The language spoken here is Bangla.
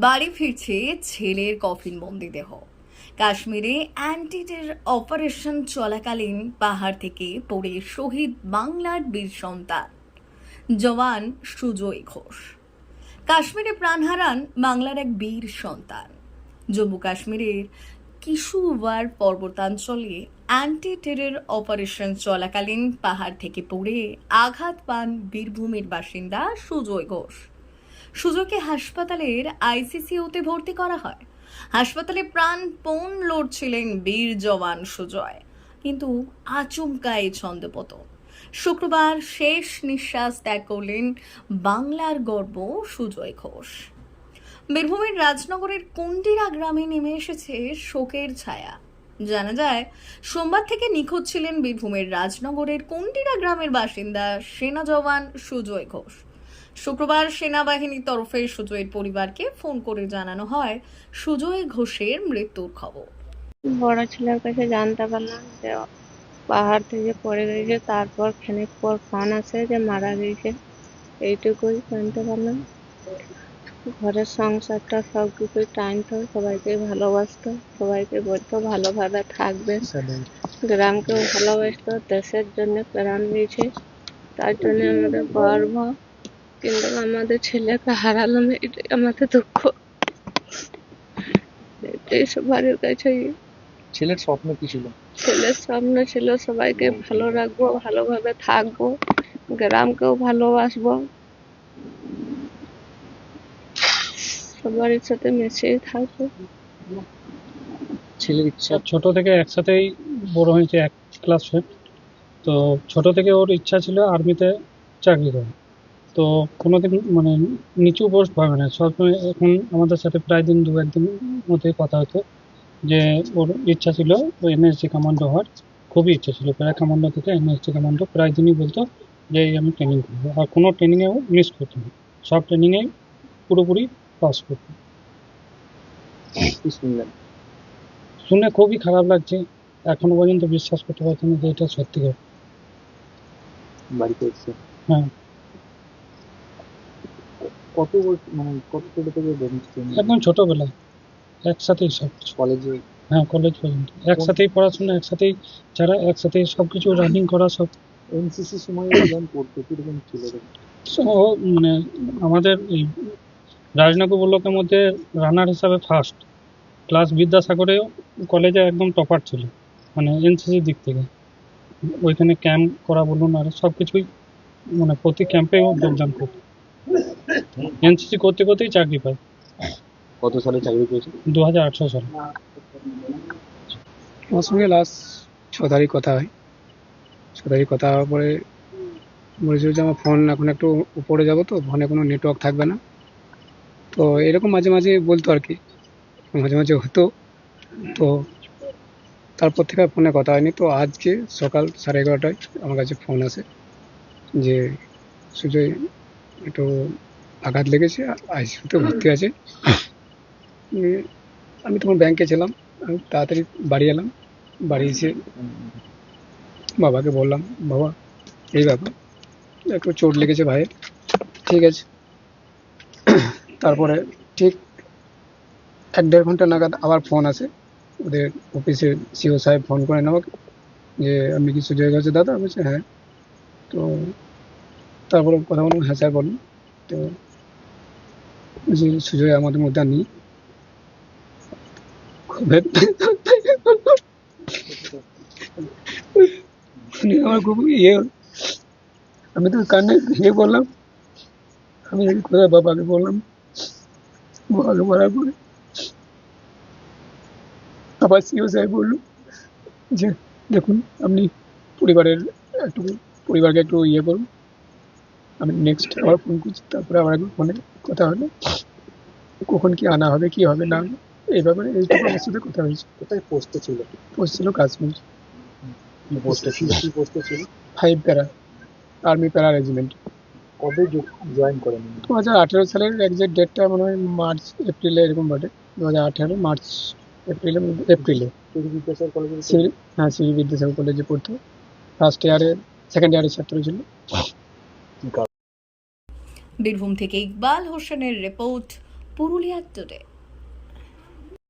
বাড়ি ফিরছে ছেলের কফিনবন্দি দেহ। কাশ্মীরে অ্যান্টি টেরর অপারেশন চলাকালীন পাহাড় থেকে পড়ে শহীদ বাংলার বীর সন্তান জওয়ান সুজয় ঘোষ। কাশ্মীরে প্রাণ হারান বাংলার এক বীর সন্তান। জম্মু কাশ্মীরের কিশুওয়ার পর্বতাঞ্চলে অ্যান্টি টেরর অপারেশন চলাকালীন পাহাড় থেকে পড়ে আঘাত পান বীরভূমের বাসিন্দা সুজয় ঘোষ। সুজয়কে হাসপাতালের আইসিইউতে ভর্তি করা হয়। হাসপাতালে প্রাণপণ লড়ছিলেন বীর জওয়ান সুজয়, কিন্তু আচমকাই ছন্দপতন। শুক্রবার শেষ নিঃশ্বাস ত্যাগ করলেন বাংলার গর্ব সুজয় ঘোষ। বীরভূমের রাজনগরের কুন্ডিরা গ্রামে নেমে এসেছে শোকের ছায়া। জানা যায়, সোমবার থেকে নিখোঁজ ছিলেন বীরভূমের রাজনগরের কুন্ডিরা গ্রামের বাসিন্দা সেনা জওয়ান সুজয় ঘোষ। শুক্রবার সেনাবাহিনীর তরফে সুজয়ের পরিবারকে ফোন করে জানানো হয় সুজয় ঘোষের মৃত্যুর খবর। বড় ছেলের কাছে জানতে পারলাম যে পাহাড় থেকে পড়ে গেছে, তারপর খানিক পর ফোন আসে যে মারা গেছে। এইটুকুই জানতে পারলাম। ঘরের সংসারটা সব কিছুই টানতো, সবাইকে ভালোবাসতো, সবাইকে বলতো ভালোভাবে থাকবে, গ্রামকেও ভালোবাসতো, দেশের জন্য প্রাণ দিয়েছে, তার জন্য আমাদের গর্ব। কিন্তু আমাদের ছেলেকে হারালাম, এটাই আমাদের দুঃখ। এটাই সবার কাছে। ছেলের স্বপ্ন কি ছিল? ছেলের স্বপ্ন ছিল সবাইকে ভালো রাখবো, ভালোভাবে থাকবো, গ্রামকেও ভালোবাসবো, সবার সাথে মিশে থাকবো। ছেলের ইচ্ছা ছোট থেকে একসাথেই বড় হয়েছে, এক ক্লাসে। তো ছোট থেকে ওর ইচ্ছা ছিল আর্মিতে চাকরি করা। তো কোনোদিন মানে নিচু পোস্ট ভাবে না, সবসময় এখন আমাদের সাথে প্রায় দিন দু একদিন মধ্যে কথা হতো যে ওর ইচ্ছা ছিল এনএসজি কমান্ডো হওয়ার। খুবই ইচ্ছা ছিল, প্যারা কমান্ডো থেকে এনএসজি কমান্ডো। প্রায় দিনই বলতো যে আমি ট্রেনিং করবো, আর কোনো ট্রেনিংয়েও মিস করতো না, সব ট্রেনিংয়ে পুরোপুরি পাস করতো। কি শুনলেন? শুনে খুবই খারাপ লাগছে, এখনো পর্যন্ত বিশ্বাস করতে পারছি না যে এটা সত্যি কথা। বাড়িতে এসছে? হ্যাঁ, কত মানে কত ছোট থেকে দেখছেন? একদম ছোটবেলায় একসাথেই সব কিছু। কলেজে? হ্যাঁ, কলেজ পর্যন্ত একসাথেই পড়াশোনা, একসাথেই যারা একসাথে সব কিছু রানিং করা সব। এনসিসি সময় যখন পড়তো কিরকম ছিল? ও মানে আমাদের এই রাজনগর ব্লকের মধ্যে রানার হিসাবে ফার্স্ট ক্লাস, বিদ্যাসাগরে কলেজে একদম টপার ছিল, মানে এনসিসির দিক থেকে। ওইখানে ক্যাম্প করা বলুন আর সব কিছুই, মানে প্রতি ক্যাম্পে ও যোগদান করত। এনসিসি করতে করতেই চাকরি পায়। কত সালে চাকরি পেয়েছে? 2018 সালে। আমার সঙ্গে লাস্ট 6 তারিখ কথা হয়। 6 তারিখ কথা হওয়ার পরে বলেছিল যে আমার ফোন এখন একটু উপরে যাবো, তো ফোনে কোনো নেটওয়ার্ক থাকবে না। তো এরকম মাঝে মাঝে বলতো আর কি, মাঝে মাঝে হতো। তো তারপর থেকে আর ফোনে কথা হয়নি। তো আজকে সকাল 11:30টায় আমার কাছে ফোন আসে যে সুজয় একটু আঘাত লেগেছে, আইসিইউতে ভর্তি আছে। আমি তখন ব্যাংকে ছিলাম, আমি তাড়াতাড়ি বাড়ি এলাম। বাড়ি এসে বাবাকে বললাম, বাবা এই ব্যাপার, একটু চোট লেগেছে ভাইয়ের। ঠিক আছে। তারপরে ঠিক 1-1.5 ঘন্টা নাগাদ আবার ফোন আসে, ওদের অফিসের সিও সাহেব ফোন করেন আমাকে যে আপনি কি সুজয় ঘোষের দাদা? বলছে হ্যাঁ। তো তারপরে কথা বললাম, হ্যাঁ স্যার বলুন। তো বলছি সুজয় আমাদের মধ্যে আর নেই। শুনে আমার খুব ইয়ে হলো। আমি তো কান্নায় ভেঙে বললাম, আমি কোথায় বাবাকে বললাম। বাবাকে বলার পরে আবার সিও সাহেব বললো যে দেখুন আপনি পরিবারকে একটু ইয়ে করুন, আমি নেক্সট আবার ফোন করছি। তারপরে আবার একবার ফোনে কথা হলো, কখন কি আনা হবে কি হবে না হবে এই ব্যাপারে এইটুকু আমার সাথে কথা হয়েছে। কোথায় পোস্টে ছিল? পোস্ট ছিল কাশ্মীর। কি পোস্টে ছিল? কি পোস্টে ছিল? 5 প্যারা, আর্মি প্যারা রেজিমেন্ট। কবে জয়েন করেন? 2018 সালের এক্সাক্ট ডেটটা মনে হয় মার্চ এপ্রিলে এরকম বটে। 2018 মার্চ এপ্রিলে। সিভি বিদ্যাসাগর কলেজে? হ্যাঁ, সিভি বিদ্যাসাগর কলেজে পড়তো। সেকেন্ড ইয়ারের ছাত্র ছিল। বীরভূম থেকে ইকবাল হোসেনের রিপোর্ট, পুরুলিয়া টুডে।